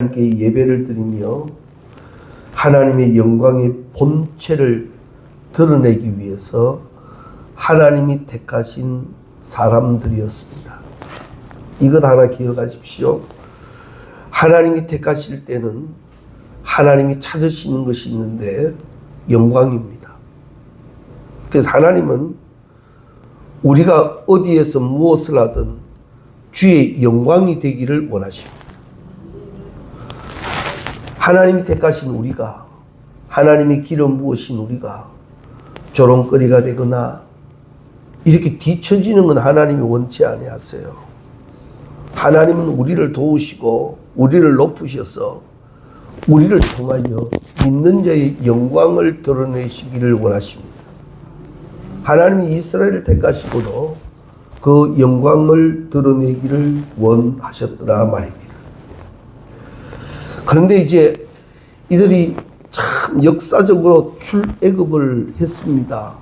하나님께 예배를 드리며 하나님의 영광의 본체를 드러내기 위해서 하나님이 택하신 사람들이었습니다. 이것 하나 기억하십시오. 하나님이 택하실 때는 하나님이 찾으시는 것이 있는데 영광입니다. 그래서 하나님은 우리가 어디에서 무엇을 하든 주의 영광이 되기를 원하십니다. 하나님이 택하신 우리가, 하나님이 기름 부으신 우리가 조롱거리가 되거나 이렇게 뒤처지는 건 하나님이 원치 아니하세요. 하나님은 우리를 도우시고 우리를 높으셔서 우리를 통하여 믿는 자의 영광을 드러내시기를 원하십니다. 하나님이 이스라엘을 택하시고도 그 영광을 드러내기를 원하셨더라 말입니다. 그런데 이제 이들이 참 역사적으로 출애굽을 했습니다.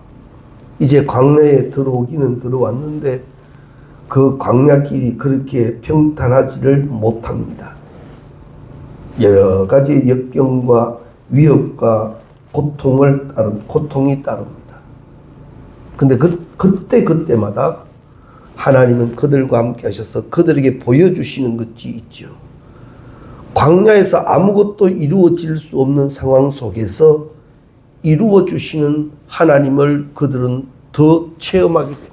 이제 광야에 들어오기는 들어왔는데 그 광야길이 그렇게 평탄하지를 못합니다. 여러 가지 역경과 위협과 고통이 따릅니다. 근데 그때마다 하나님은 그들과 함께 하셔서 그들에게 보여주시는 것이 있죠. 광야에서 아무것도 이루어질 수 없는 상황 속에서 이루어 주시는 하나님을 그들은 더 체험하게 됩니다.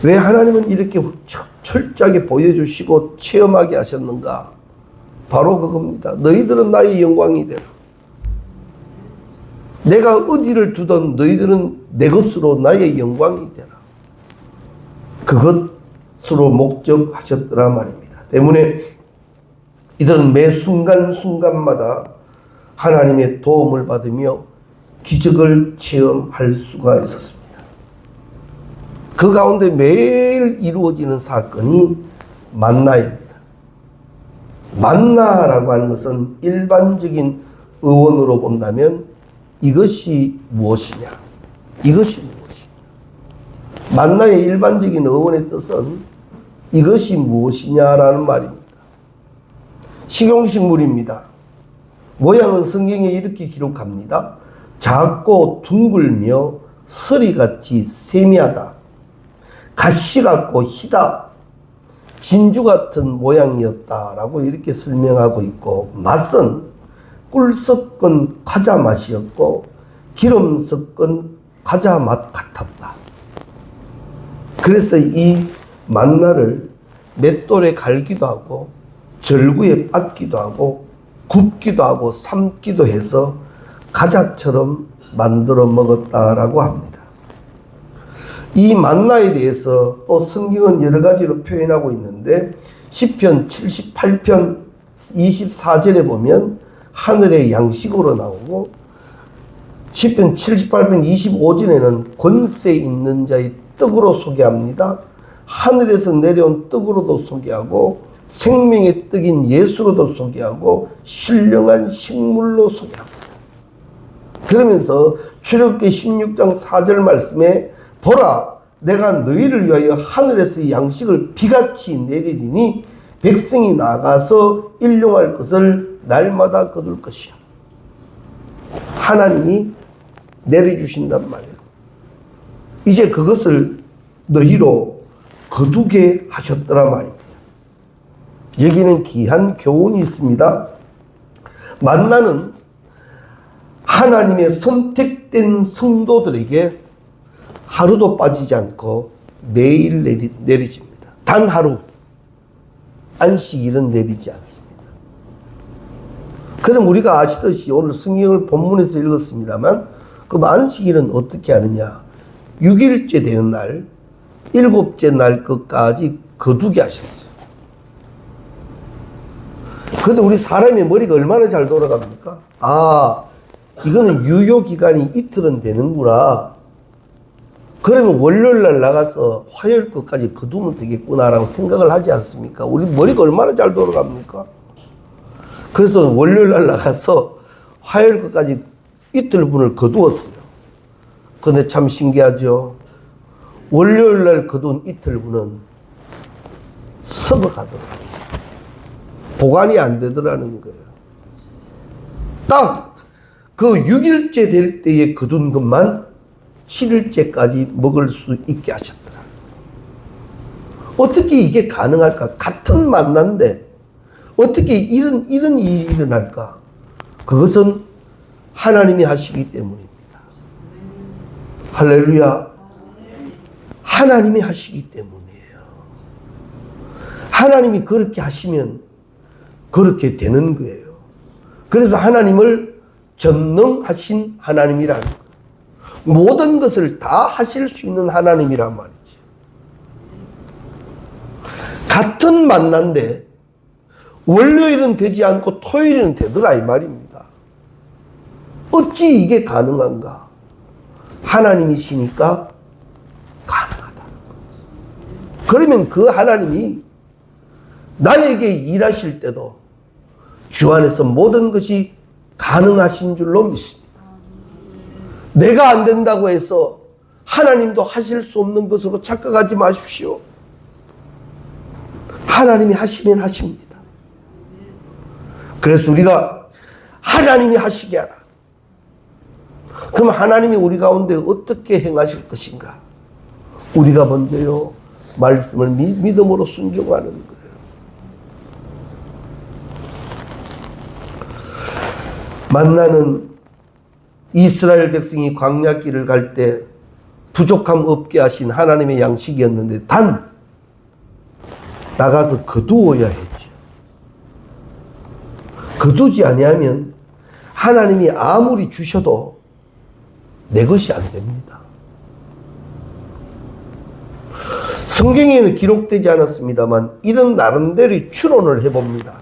왜 하나님은 이렇게 철저하게 보여주시고 체험하게 하셨는가? 바로 그겁니다. 너희들은 나의 영광이 되라. 내가 어디를 두던 너희들은 내 것으로 나의 영광이 되라. 그것으로 목적하셨더라 말입니다. 때문에 이들은 매 순간순간마다 하나님의 도움을 받으며 기적을 체험할 수가 있었습니다. 그 가운데 매일 이루어지는 사건이 만나입니다. 만나라고 하는 것은 일반적인 어원으로 본다면 이것이 무엇이냐? 이것이 무엇이냐? 만나의 일반적인 어원의 뜻은 이것이 무엇이냐라는 말입니다. 식용식물입니다. 모양은 성경에 이렇게 기록합니다. 작고 둥글며 서리같이 세미하다. 가시 같고 희다. 진주 같은 모양이었다라고 이렇게 설명하고 있고, 맛은 꿀 섞은 과자 맛이었고 기름 섞은 과자 맛 같았다. 그래서 이 만나를 맷돌에 갈기도 하고 절구에 빻기도 하고 굽기도 하고 삶기도 해서 과자처럼 만들어 먹었다라고 합니다. 이 만나에 대해서 또 성경은 여러 가지로 표현하고 있는데 시편 78편 24절에 보면 하늘의 양식으로 나오고 시편 78편 25절에는 권세 있는 자의 떡으로 소개합니다. 하늘에서 내려온 떡으로도 소개하고 생명의 떡인 예수로도 소개하고 신령한 식물로 소개합니다. 그러면서 출애굽기 16장 4절 말씀에 보라 내가 너희를 위하여 하늘에서 양식을 비같이 내리리니 백성이 나가서 일용할 것을 날마다 거둘 것이야. 하나님이 내려주신단 말이에요. 이제 그것을 너희로 거두게 하셨더라 말입니다. 여기는 귀한 교훈이 있습니다. 만나는 하나님의 선택된 성도들에게 하루도 빠지지 않고 매일 내리집니다. 단 하루 안식일은 내리지 않습니다. 그럼 우리가 아시듯이 오늘 성경을 본문에서 읽었습니다만 그 안식일은 어떻게 하느냐? 6일째 되는 날 7째 날 것까지 거두게 하셨어요. 그런데 우리 사람의 머리가 얼마나 잘 돌아갑니까? 아, 이거는 유효기간이 이틀은 되는구나. 그러면 월요일날 나가서 화요일 것까지 거두면 되겠구나라고 생각을 하지 않습니까? 우리 머리가 얼마나 잘 돌아갑니까? 그래서 월요일날 나가서 화요일 것까지 이틀분을 거두었어요. 그런데 참 신기하죠. 월요일날 거둔 이틀분은 썩어가더라고요. 보관이 안 되더라는 거예요. 딱 그 6일째 될 때에 거둔 것만 7일째까지 먹을 수 있게 하셨더라. 어떻게 이게 가능할까? 같은 만난데 어떻게 이런 일이 일어날까? 그것은 하나님이 하시기 때문입니다. 할렐루야. 하나님이 하시기 때문이에요. 하나님이 그렇게 하시면 그렇게 되는 거예요. 그래서 하나님을 전능하신 하나님이라는 거예요. 모든 것을 다 하실 수 있는 하나님이란 말이죠. 같은 만난데 월요일은 되지 않고 토요일은 되더라 이 말입니다. 어찌 이게 가능한가? 하나님이시니까 가능하다. 그러면 그 하나님이 나에게 일하실 때도 주 안에서 모든 것이 가능하신 줄로 믿습니다. 내가 안 된다고 해서 하나님도 하실 수 없는 것으로 착각하지 마십시오. 하나님이 하시면 하십니다. 그래서 우리가 하나님이 하시게 하라. 그럼 하나님이 우리 가운데 어떻게 행하실 것인가? 우리가 먼저요, 말씀을 믿음으로 순종하는 거예요. 만나는 이스라엘 백성이 광야길을 갈 때 부족함 없게 하신 하나님의 양식이었는데 단 나가서 거두어야 했죠. 거두지 아니하면 하나님이 아무리 주셔도 내 것이 안 됩니다. 성경에는 기록되지 않았습니다만 이런 나름대로의 추론을 해봅니다.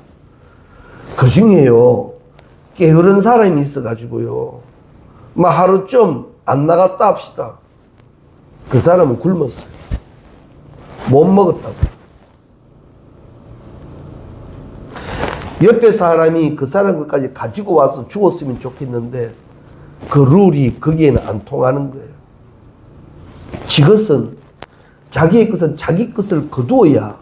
그 중에요, 게으른 사람이 있어가지고요, 막 하루 좀 안 나갔다 합시다. 그 사람은 굶었어요. 못 먹었다고. 옆에 사람이 그 사람 것까지 가지고 와서 주었으면 좋겠는데 그 룰이 거기에는 안 통하는 거예요. 지것은 자기의 것은 자기 것을 거두어야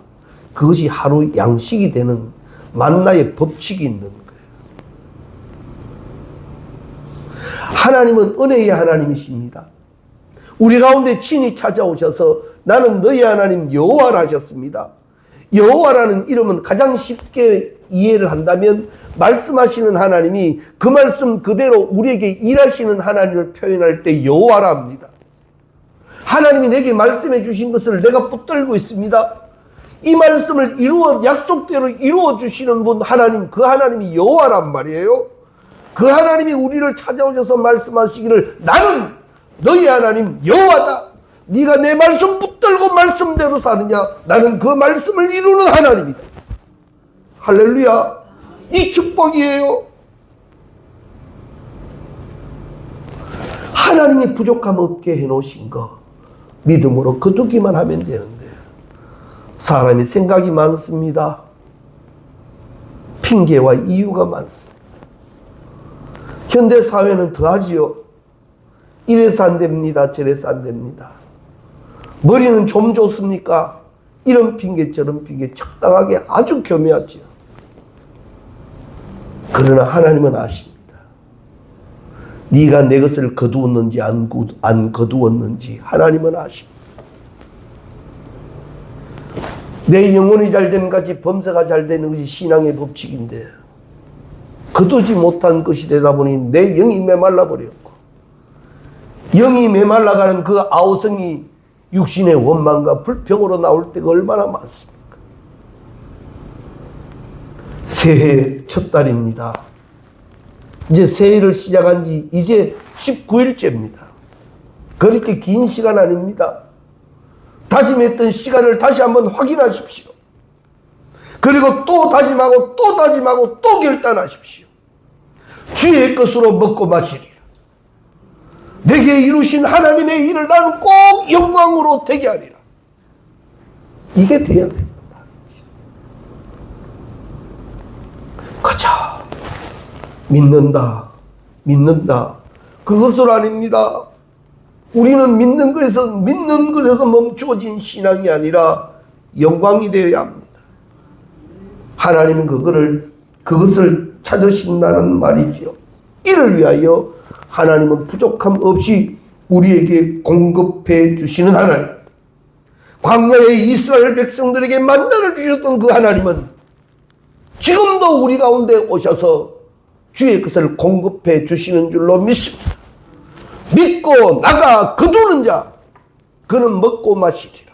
그것이 하루 양식이 되는 만나의 법칙이 있는 거예요. 하나님은 은혜의 하나님이십니다. 우리 가운데 친히 찾아오셔서 나는 너희 하나님 여호와라 하셨습니다. 여호와라는 이름은 가장 쉽게 이해를 한다면 말씀하시는 하나님이 그 말씀 그대로 우리에게 일하시는 하나님을 표현할 때 여호와라 합니다. 하나님이 내게 말씀해 주신 것을 내가 붙들고 있습니다. 이 말씀을 약속대로 이루어 주시는 분 하나님, 그 하나님이 여호와란 말이에요. 그 하나님이 우리를 찾아오셔서 말씀하시기를 나는 너희 하나님 여호와다. 네가 내 말씀 붙들고 말씀대로 사느냐? 나는 그 말씀을 이루는 하나님이다. 할렐루야. 이 축복이에요. 하나님이 부족함 없게 해놓으신 거 믿음으로 거두기만 하면 되는데 사람이 생각이 많습니다. 핑계와 이유가 많습니다. 현대사회는 더하지요. 이래서 안 됩니다. 저래서 안 됩니다. 머리는 좀 좋습니까? 이런 핑계 저런 핑계 적당하게 아주 교묘하지요. 그러나 하나님은 아십니다. 네가 내 것을 거두었는지 안 거두었는지 하나님은 아십니다. 내 영혼이 잘되는 같이 범사가 잘되는 것이 신앙의 법칙인데 거두지 못한 것이 되다 보니 내 영이 메말라 버렸고 영이 메말라가는 그 아우성이 육신의 원망과 불평으로 나올 때가 얼마나 많습니까? 새해 첫 달입니다. 이제 새해를 시작한 지 이제 19일째입니다. 그렇게 긴 시간 아닙니다. 다짐했던 시간을 다시 한번 확인하십시오. 그리고 또 다짐하고 또 다짐하고 또 결단하십시오. 주의 것으로 먹고 마시리라. 내게 이루신 하나님의 일을 나는 꼭 영광으로 되게 하리라. 이게 돼야 됩니다. 가자. 믿는다. 그것은 아닙니다. 우리는 믿는 것에서 멈추어진 신앙이 아니라 영광이 되어야 합니다. 하나님은 그것을 찾으신다는 말이지요. 이를 위하여 하나님은 부족함 없이 우리에게 공급해 주시는 하나님. 광야의 이스라엘 백성들에게 만나를 주셨던 그 하나님은 지금도 우리 가운데 오셔서 주의 것을 공급해 주시는 줄로 믿습니다. 믿고 나가 거두는 자 그는 먹고 마시리라.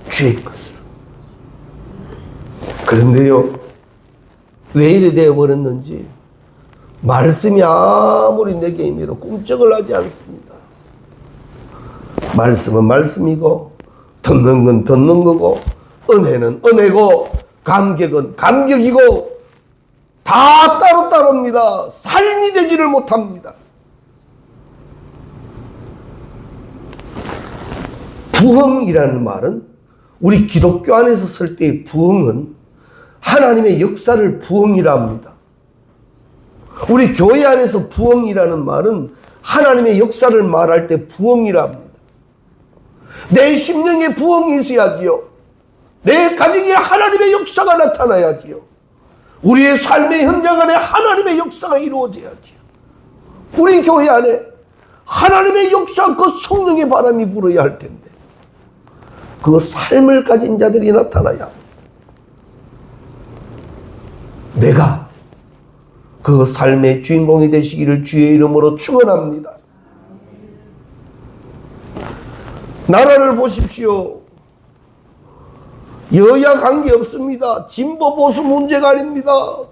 주의 것을. 그런데요, 왜 이래 되어버렸는지 말씀이 아무리 내게 임해도 꿈쩍을 하지 않습니다. 말씀은 말씀이고 듣는 건 듣는 거고 은혜는 은혜고 감격은 감격이고 다 따로따로입니다. 삶이 되지를 못합니다. 부흥이라는 말은 우리 기독교 안에서 쓸 때의 부흥은 하나님의 역사를 부흥이라 합니다. 우리 교회 안에서 부흥이라는 말은 하나님의 역사를 말할 때 부흥이라 합니다. 내 심령에 부흥이 있어야지요. 내 가정에 하나님의 역사가 나타나야지요. 우리의 삶의 현장 안에 하나님의 역사가 이루어져야지요. 우리 교회 안에 하나님의 역사, 그 성령의 바람이 불어야 할 텐데 그 삶을 가진 자들이 나타나야 내가 그 삶의 주인공이 되시기를 주의 이름으로 축원합니다. 나라를 보십시오. 여야 관계없습니다. 진보 보수 문제가 아닙니다.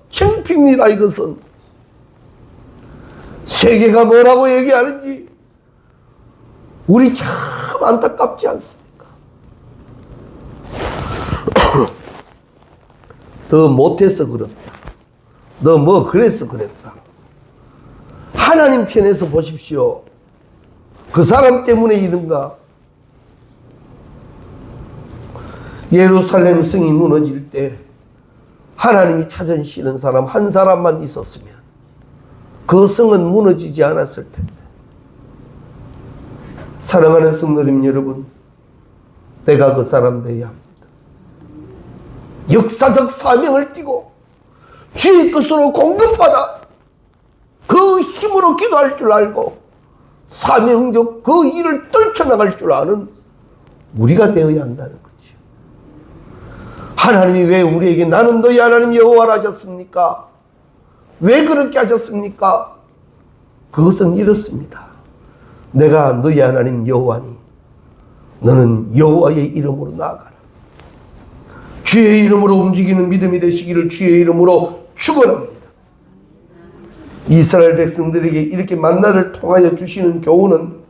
창피입니다. 이것은 세계가 뭐라고 얘기하는지 우리 참 안타깝지 않습니까? 너 못해서 그렇다. 너 뭐 그래서 그랬다. 하나님 편에서 보십시오. 그 사람 때문에 이른가? 예루살렘 성이 무너질 때 하나님이 찾으시는 사람 한 사람만 있었으면 그 성은 무너지지 않았을 텐데. 사랑하는 성도님 여러분, 내가 그 사람 되어야 합니다. 역사적 사명을 띠고 주의 것으로 공급받아 그 힘으로 기도할 줄 알고 사명적 그 일을 떨쳐나갈 줄 아는 우리가 되어야 한다는 거죠. 하나님이 왜 우리에게 나는 너희 하나님 여호와라 하셨습니까? 왜 그렇게 하셨습니까? 그것은 이렇습니다. 내가 너희 하나님 여호와니 너는 여호와의 이름으로 나아가라. 주의 이름으로 움직이는 믿음이 되시기를 주의 이름으로 축원합니다. 이스라엘 백성들에게 이렇게 만나를 통하여 주시는 교훈은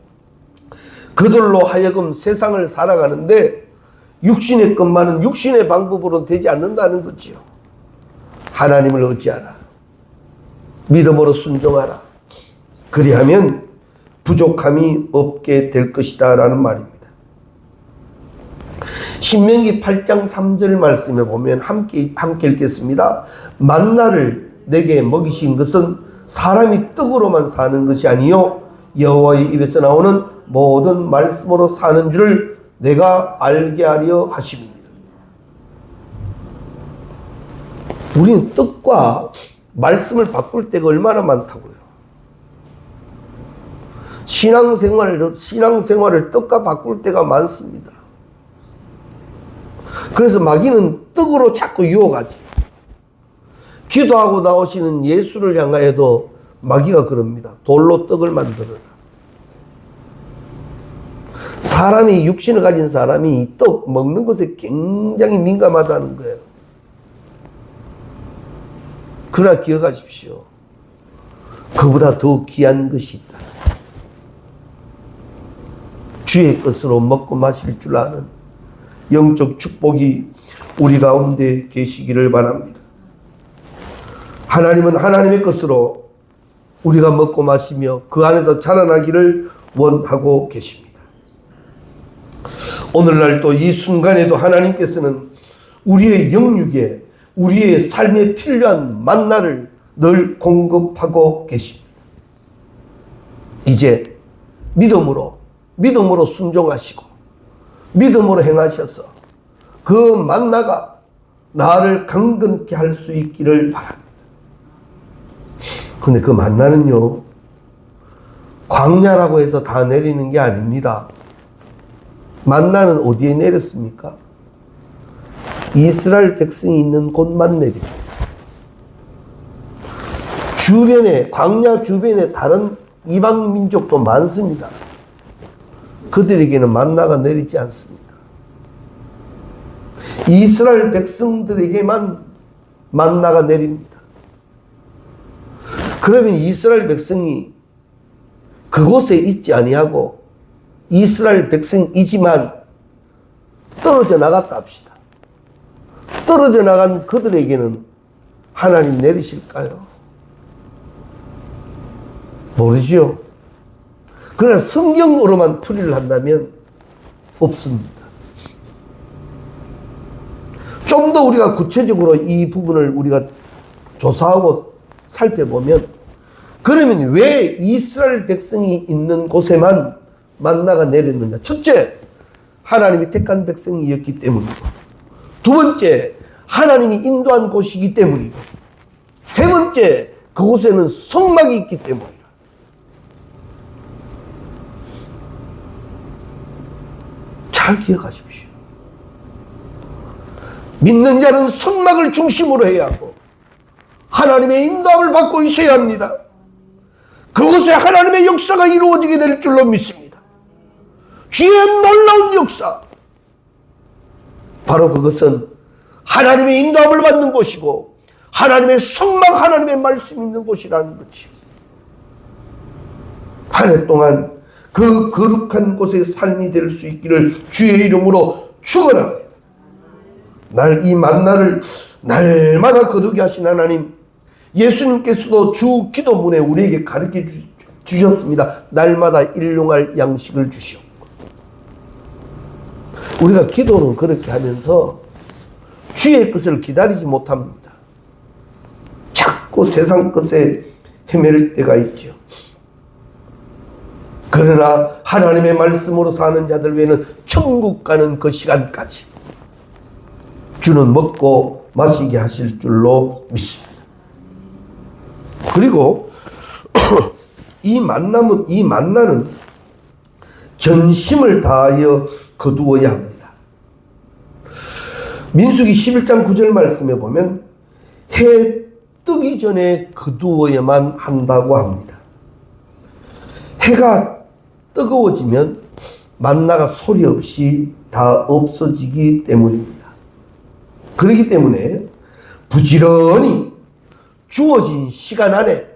그들로 하여금 세상을 살아가는데 육신의 것만은 육신의 방법으로는 되지 않는다는 거지요. 하나님을 의지하라. 믿음으로 순종하라. 그리하면 부족함이 없게 될 것이다 라는 말입니다. 신명기 8장 3절 말씀에 보면 함께 읽겠습니다. 만나를 내게 먹이신 것은 사람이 떡으로만 사는 것이 아니요 여호와의 입에서 나오는 모든 말씀으로 사는 줄을 내가 알게 하려 하십니다. 우리는 떡과 말씀을 바꿀 때가 얼마나 많다고요. 신앙생활을 떡과 바꿀 때가 많습니다. 그래서 마귀는 떡으로 자꾸 유혹하지. 기도하고 나오시는 예수를 향하여도 마귀가 그럽니다. 돌로 떡을 만들어라. 사람이, 육신을 가진 사람이 이 떡 먹는 것에 굉장히 민감하다는 거예요. 그러나 기억하십시오. 그보다 더 귀한 것이 있다. 주의 것으로 먹고 마실 줄 아는 영적 축복이 우리 가운데 계시기를 바랍니다. 하나님은 하나님의 것으로 우리가 먹고 마시며 그 안에서 자라나기를 원하고 계십니다. 오늘날 또 이 순간에도 하나님께서는 우리의 영육에 우리의 삶에 필요한 만나를 늘 공급하고 계십니다. 이제 믿음으로 순종하시고 믿음으로 행하셔서 그 만나가 나를 강건케 할 수 있기를 바랍니다. 근데 그 만나는요, 광야라고 해서 다 내리는 게 아닙니다. 만나는 어디에 내렸습니까? 이스라엘 백성이 있는 곳만 내립니다. 주변에, 광야 주변에 다른 이방 민족도 많습니다. 그들에게는 만나가 내리지 않습니다. 이스라엘 백성들에게만 만나가 내립니다. 그러면 이스라엘 백성이 그곳에 있지 아니하고 이스라엘 백성이지만 떨어져 나갔다 합시다. 떨어져 나간 그들에게는 하나님 내리실까요? 모르지요. 그러나 성경으로만 풀이를 한다면 없습니다. 좀 더 우리가 구체적으로 이 부분을 우리가 조사하고 살펴보면, 그러면 왜 이스라엘 백성이 있는 곳에만 만나가 내렸느냐? 첫째, 하나님이 택한 백성이었기 때문이고, 두 번째, 하나님이 인도한 곳이기 때문이고, 세 번째, 그곳에는 성막이 있기 때문이다. 잘 기억하십시오. 믿는 자는 성막을 중심으로 해야 하고 하나님의 인도함을 받고 있어야 합니다. 그곳에 하나님의 역사가 이루어지게 될 줄로 믿습니다. 주의 놀라운 역사, 바로 그것은 하나님의 인도함을 받는 곳이고 하나님의 성막, 하나님의 말씀이 있는 곳이라는 것이요. 한 해 동안 그 거룩한 곳의 삶이 될 수 있기를 주의 이름으로 축원합니다. 이 만나를 날마다 거두게 하신 하나님, 예수님께서도 주 기도문에 우리에게 가르쳐 주셨습니다. 날마다 일용할 양식을 주시옵고. 우리가 기도는 그렇게 하면서 주의 것을 기다리지 못합니다. 자꾸 세상 것에 헤맬 때가 있죠. 그러나 하나님의 말씀으로 사는 자들 외에는 천국 가는 그 시간까지 주는 먹고 마시게 하실 줄로 믿습니다. 그리고 이 만나는 전심을 다하여 거두어야 합니다. 민수기 11장 9절 말씀에 보면 해 뜨기 전에 거두어야만 한다고 합니다. 해가 뜨거워지면 만나가 소리 없이 다 없어지기 때문입니다. 그렇기 때문에 부지런히 주어진 시간 안에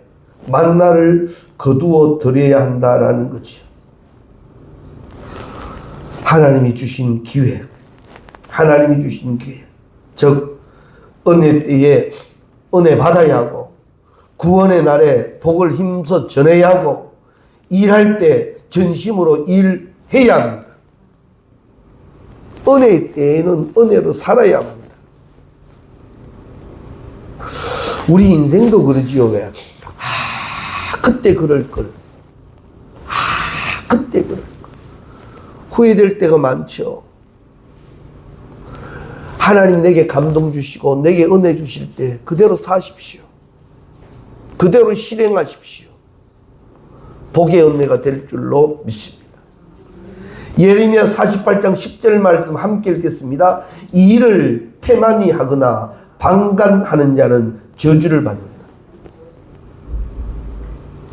만나를 거두어 드려야 한다라는 거죠. 하나님이 주신 기회, 즉 은혜 때에 은혜 받아야 하고 구원의 날에 복을 힘써 전해야 하고 일할 때 전심으로 일해야 합니다. 은혜의 때에는 은혜로 살아야 합니다. 우리 인생도 그러지요. 왜? 그때 그럴 걸. 그때 그럴 걸. 후회될 때가 많죠. 하나님 내게 감동 주시고 내게 은혜 주실 때 그대로 사십시오. 그대로 실행하십시오. 복의 은혜가 될 줄로 믿습니다. 예레미야 48장 10절 말씀 함께 읽겠습니다. 이 일을 태만히 하거나 방관하는 자는 저주를 받는다.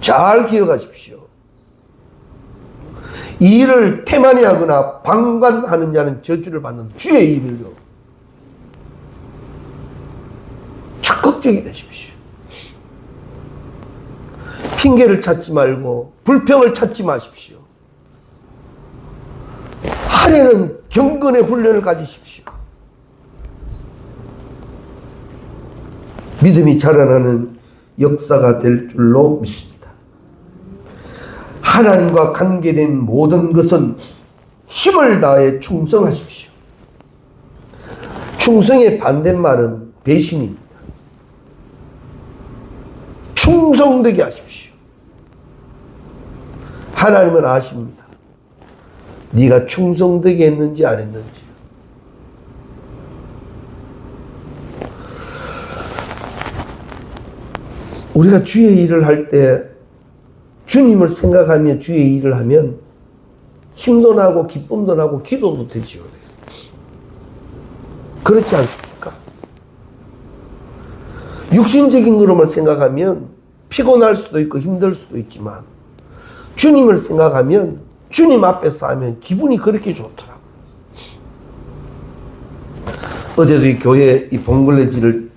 잘 기억하십시오. 이 일을 태만히 하거나 방관하는 자는 저주를 받는다. 주의 일을요. 적극적이 되십시오. 핑계를 찾지 말고 불평을 찾지 마십시오. 하려는 경건의 훈련을 가지십시오. 믿음이 자라나는 역사가 될 줄로 믿습니다. 하나님과 관계된 모든 것은 힘을 다해 충성하십시오. 충성의 반대말은 배신입니다. 충성되게 하십시오. 하나님은 아십니다. 네가 충성되게 했는지 안 했는지. 우리가 주의 일을 할 때 주님을 생각하며 주의 일을 하면 힘도 나고 기쁨도 나고 기도도 되지요. 그렇지 않습니까? 육신적인 것로만 생각하면 피곤할 수도 있고 힘들 수도 있지만 주님을 생각하면 주님 앞에서 하면 기분이 그렇게 좋더라고요. 어제도 이 교회 이 봉글레지를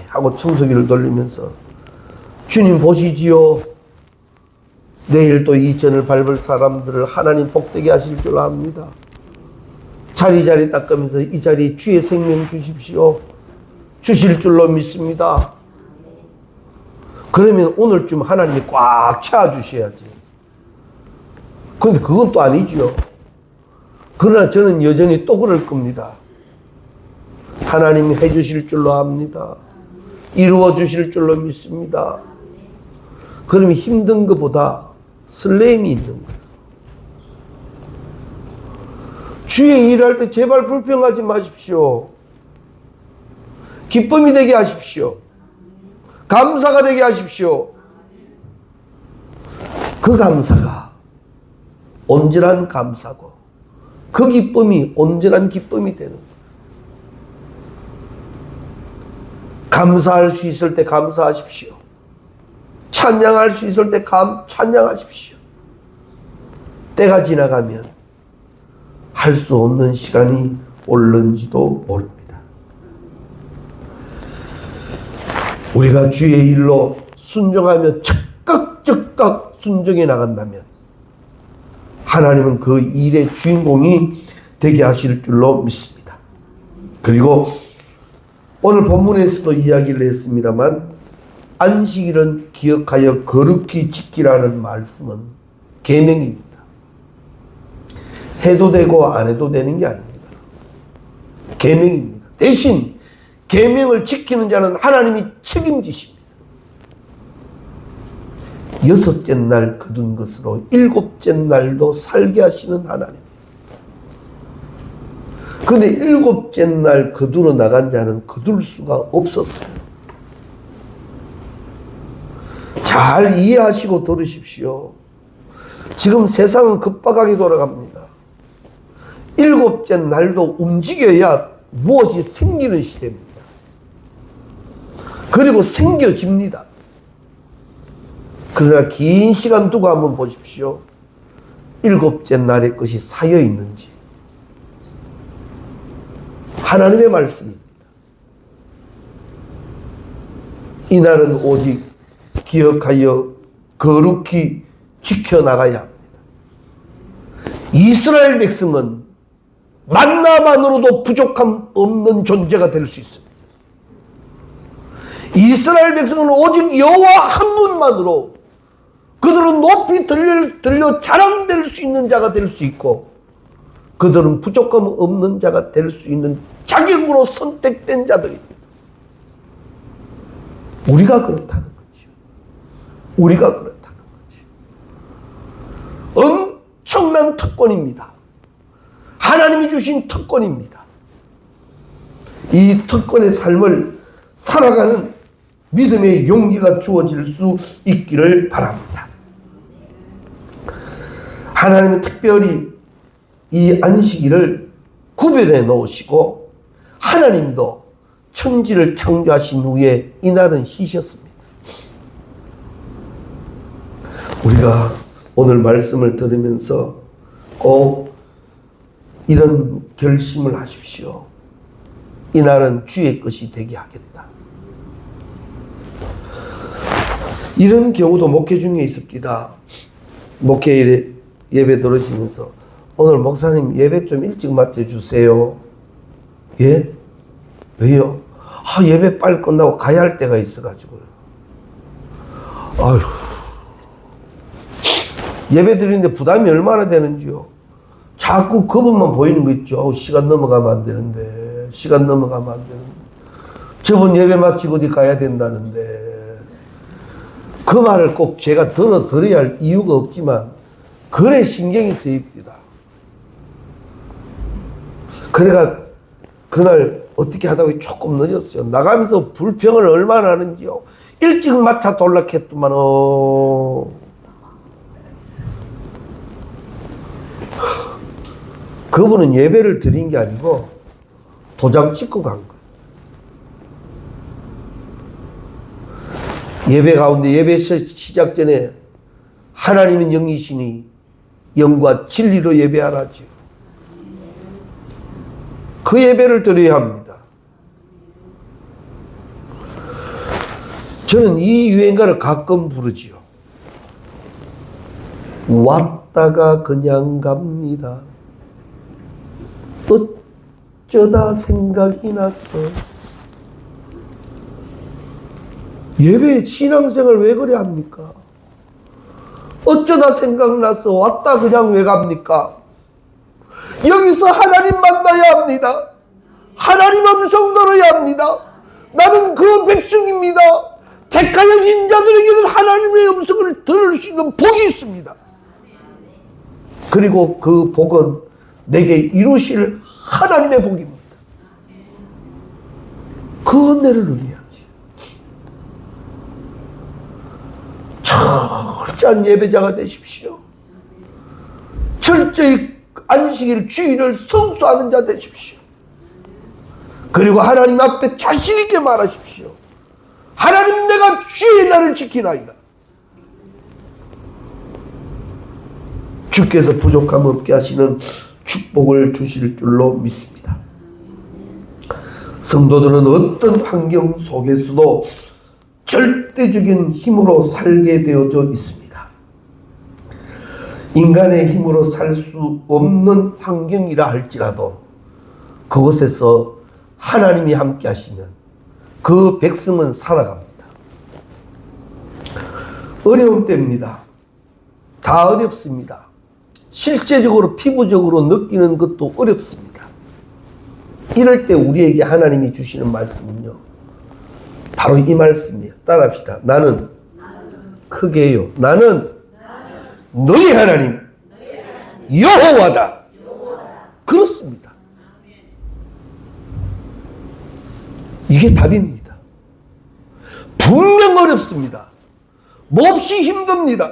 하고 청소기를 돌리면서 주님 보시지요. 내일 또 이 전을 밟을 사람들을 하나님 복되게 하실 줄 압니다. 자리 닦으면서 이 자리 주의 생명 주십시오. 주실 줄로 믿습니다. 그러면 오늘쯤 하나님이 꽉 채워주셔야지. 근데 그건 또 아니죠. 그러나 저는 여전히 또 그럴 겁니다. 하나님이 해주실 줄로 압니다. 이루어 주실 줄로 믿습니다. 그러면 힘든 것보다 설렘이 있는 거예요. 주의 일할 때 제발 불평하지 마십시오. 기쁨이 되게 하십시오. 감사가 되게 하십시오. 그 감사가 온전한 감사고 그 기쁨이 온전한 기쁨이 되는 거예요. 감사할 수 있을 때 감사하십시오. 찬양할 수 있을 때 찬양하십시오. 때가 지나가면 할 수 없는 시간이 올는지도 모릅니다. 우리가 주의 일로 순종하며 즉각 순종해 나간다면 하나님은 그 일의 주인공이 되게 하실 줄로 믿습니다. 그리고 오늘 본문에서도 이야기를 했습니다만 안식일은 기억하여 거룩히 지키라는 말씀은 계명입니다. 해도 되고 안 해도 되는 게 아닙니다. 계명입니다. 대신 계명을 지키는 자는 하나님이 책임지십니다. 여섯째 날 거둔 것으로 일곱째 날도 살게 하시는 하나님. 그런데 일곱째 날 거두러 나간 자는 거둘 수가 없었어요. 잘 이해하시고 들으십시오. 지금 세상은 급박하게 돌아갑니다. 일곱째 날도 움직여야 무엇이 생기는 시대입니다. 그리고 생겨집니다. 그러나 긴 시간 두고 한번 보십시오. 일곱째 날의 것이 쌓여 있는지. 하나님의 말씀입니다. 이날은 오직 기억하여 거룩히 지켜나가야 합니다. 이스라엘 백성은 만나만으로도 부족함 없는 존재가 될 수 있습니다. 이스라엘 백성은 오직 여호와 한 분만으로 그들은 높이 들려 자랑될 수 있는 자가 될 수 있고 그들은 부족함 없는 자가 될 수 있는 자격으로 선택된 자들입니다. 우리가 그렇다는 거죠. 우리가 그렇다는 거죠. 엄청난 특권입니다. 하나님이 주신 특권입니다. 이 특권의 삶을 살아가는 믿음의 용기가 주어질 수 있기를 바랍니다. 하나님은 특별히 이 안식일을 구별해 놓으시고 하나님도 천지를 창조하신 후에 이날은 쉬셨습니다. 우리가 오늘 말씀을 들으면서 꼭 이런 결심을 하십시오. 이날은 주의 것이 되게 하겠다. 이런 경우도 목회 중에 있습니다. 목회 예배 들으시면서 오늘 목사님 예배 좀 일찍 맞춰주세요. 예? 왜요? 예배 빨리 끝나고 가야 할 때가 있어가지고요. 아휴. 예배 드리는데 부담이 얼마나 되는지요. 자꾸 그것만 보이는 거 있죠. 시간 넘어가면 안 되는데. 시간 넘어가면 안 되는데. 저번 예배 마치고 어디 가야 된다는데. 그 말을 꼭 제가 들어야 할 이유가 없지만 그래 신경이 쓰입니다. 그래가 그날 어떻게 하다 보니 조금 늦었어요. 나가면서 불평을 얼마나 하는지요. 일찍 마차 돌락했더만은 그분은 예배를 드린 게 아니고 도장 찍고 간 거예요. 예배 가운데 예배 시작 전에 하나님은 영이시니 영과 진리로 예배하라지요. 그 예배를 드려야 합니다. 저는 이 유행가를 가끔 부르지요. 왔다가 그냥 갑니다. 어쩌다 생각이 났어. 예배 신앙생활 왜 그래 합니까? 어쩌다 생각나서 왔다 그냥 왜 갑니까? 여기서 하나님 만나야 합니다. 하나님 음성 들어야 합니다. 나는 그 백성입니다. 택하여진 자들에게는 하나님의 음성을 들을 수 있는 복이 있습니다. 그리고 그 복은 내게 이루실 하나님의 복입니다. 그 은혜를 누려야지. 철저한 예배자가 되십시오. 철저히 안식일 주일을 성수하는 자 되십시오. 그리고 하나님 앞에 자신 있게 말하십시오. 하나님, 내가 주의 날을 지키나이다. 주께서 부족함 없게 하시는 축복을 주실 줄로 믿습니다. 성도들은 어떤 환경 속에서도 절대적인 힘으로 살게 되어져 있습니다. 인간의 힘으로 살 수 없는 환경이라 할지라도 그곳에서 하나님이 함께 하시면 그 백성은 살아갑니다. 어려운 때입니다. 다 어렵습니다. 실제적으로 피부적으로 느끼는 것도 어렵습니다. 이럴 때 우리에게 하나님이 주시는 말씀은요, 바로 이 말씀이에요. 따라합시다. 나는 크게요. 나는 너희 하나님 여호와다. 그렇습니다. 이게 답입니다. 분명 어렵습니다. 몹시 힘듭니다.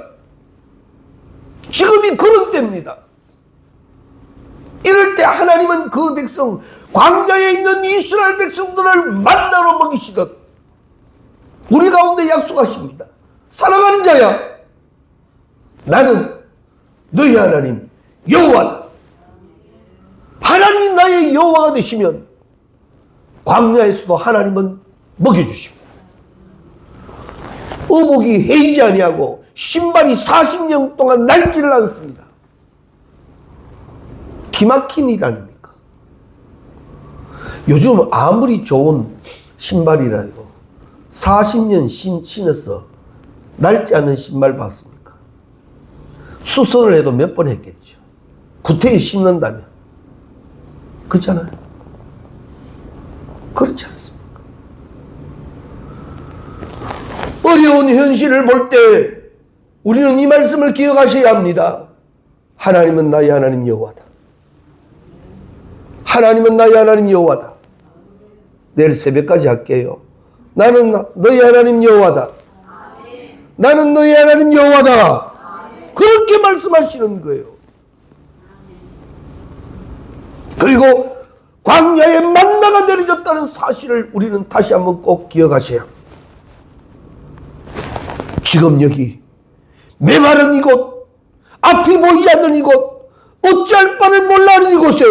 지금이 그런 때입니다. 이럴 때 하나님은 그 백성, 광야에 있는 이스라엘 백성들을 만나러 먹이시듯 우리 가운데 약속하십니다. 사랑하는 자야, 나는 너희 하나님 여호와다. 하나님이 나의 여호와가 되시면 광야에서도 하나님은 먹여주십니다. 어복이 해이지 아니하고 신발이 40년 동안 낡지를 않습니다. 기막힌 일 아닙니까? 요즘 아무리 좋은 신발이라도 40년 신어서 낡지 않은 신발 봤습니까? 수선을 해도 몇 번 했겠죠. 구태에 신는다면. 그렇잖아요. 그렇지 않습니까? 어려운 현실을 볼 때 우리는 이 말씀을 기억하셔야 합니다. 하나님은 나의 하나님 여호와다. 하나님은 나의 하나님 여호와다. 내일 새벽까지 할게요. 나는 너희 하나님 여호와다. 나는 너희 하나님 여호와다. 그렇게 말씀하시는 거예요. 그리고 광야에 만나가 내려졌다는 사실을 우리는 다시 한번 꼭 기억하셔야 합니다. 지금 여기 메마른 이곳, 앞이 보이지 않는 이곳, 어찌할 바를 몰라하는 이곳에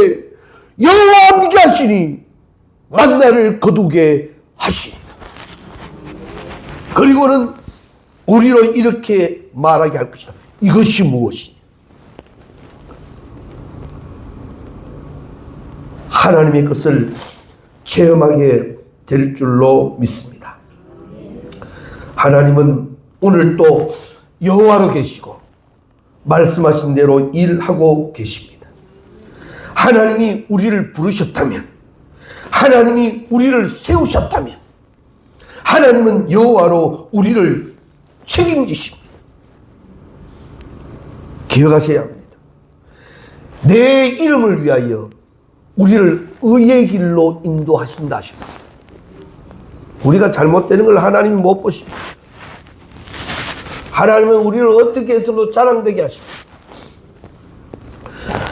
여호와 함께 하시니 만나를 거두게 하시니라. 그리고는 우리로 이렇게 말하게 할 것이다. 이것이 무엇이냐? 하나님의 것을 체험하게 될 줄로 믿습니다. 하나님은 오늘 또 여호와로 계시고 말씀하신 대로 일하고 계십니다. 하나님이 우리를 부르셨다면, 하나님이 우리를 세우셨다면 하나님은 여호와로 우리를 책임지십니다. 기억하셔야 합니다. 내 이름을 위하여 우리를 의의 길로 인도하신다 하셨어요. 우리가 잘못되는 걸 하나님이 못 보십니다. 하나님은 우리를 어떻게 해서도 자랑되게 하십니다.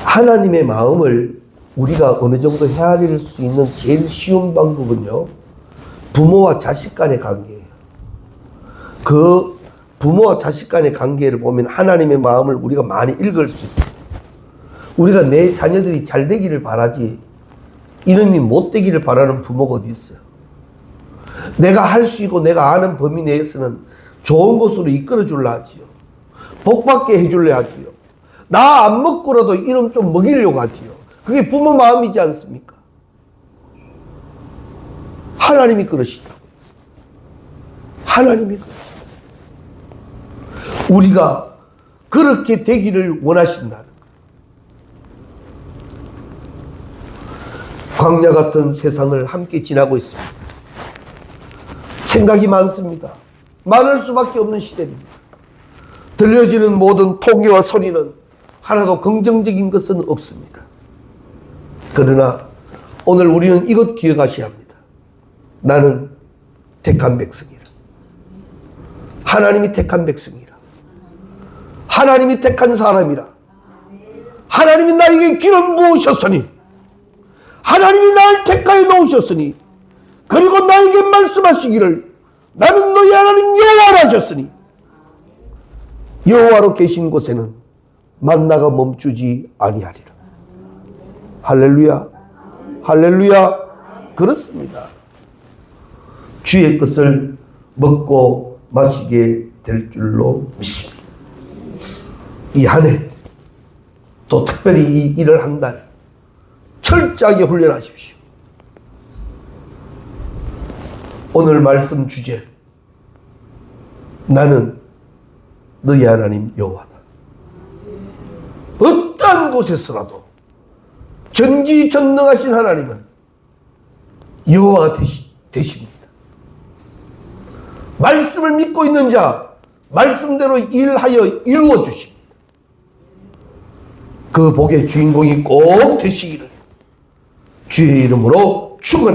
하나님의 마음을 우리가 어느 정도 헤아릴 수 있는 제일 쉬운 방법은요, 부모와 자식 간의 관계예요. 그 부모와 자식 간의 관계를 보면 하나님의 마음을 우리가 많이 읽을 수 있어요. 우리가 내 자녀들이 잘 되기를 바라지 이놈이 못 되기를 바라는 부모가 어디 있어요? 내가 할 수 있고 내가 아는 범위 내에서는 좋은 곳으로 이끌어 줄라 하지요. 복받게 해줄래 하지요. 나 안 먹고라도 이놈 좀 먹이려고 하지요. 그게 부모 마음이지 않습니까? 하나님이 그러시다. 하나님이 그러시다. 우리가 그렇게 되기를 원하신다는 것. 광야 같은 세상을 함께 지나고 있습니다. 생각이 많습니다. 많을 수밖에 없는 시대입니다. 들려지는 모든 통계와 소리는 하나도 긍정적인 것은 없습니다. 그러나 오늘 우리는 이것 기억하셔야 합니다. 나는 택한 백성이라. 하나님이 택한 백성이라. 하나님이 택한 사람이라. 하나님이 나에게 기름 부으셨으니, 하나님이 나를 택하여 놓으셨으니, 그리고 나에게 말씀하시기를 나는 너희 하나님 여호와라 하셨으니, 여호와로 계신 곳에는 만나가 멈추지 아니하리라. 할렐루야, 할렐루야. 그렇습니다. 주의 것을 먹고 마시게 될 줄로 믿습니다. 이 한 해 또 특별히 이 일을 한 달 철저하게 훈련하십시오. 오늘 말씀 주제, 나는 너희 하나님 여호와다. 어떠한 곳에서라도 전지전능하신 하나님은 여호와가 되십니다. 말씀을 믿고 있는 자, 말씀대로 일하여 이루어 주십니다. 그 복의 주인공이 꼭 되시기를 주의 이름으로 축원합니다.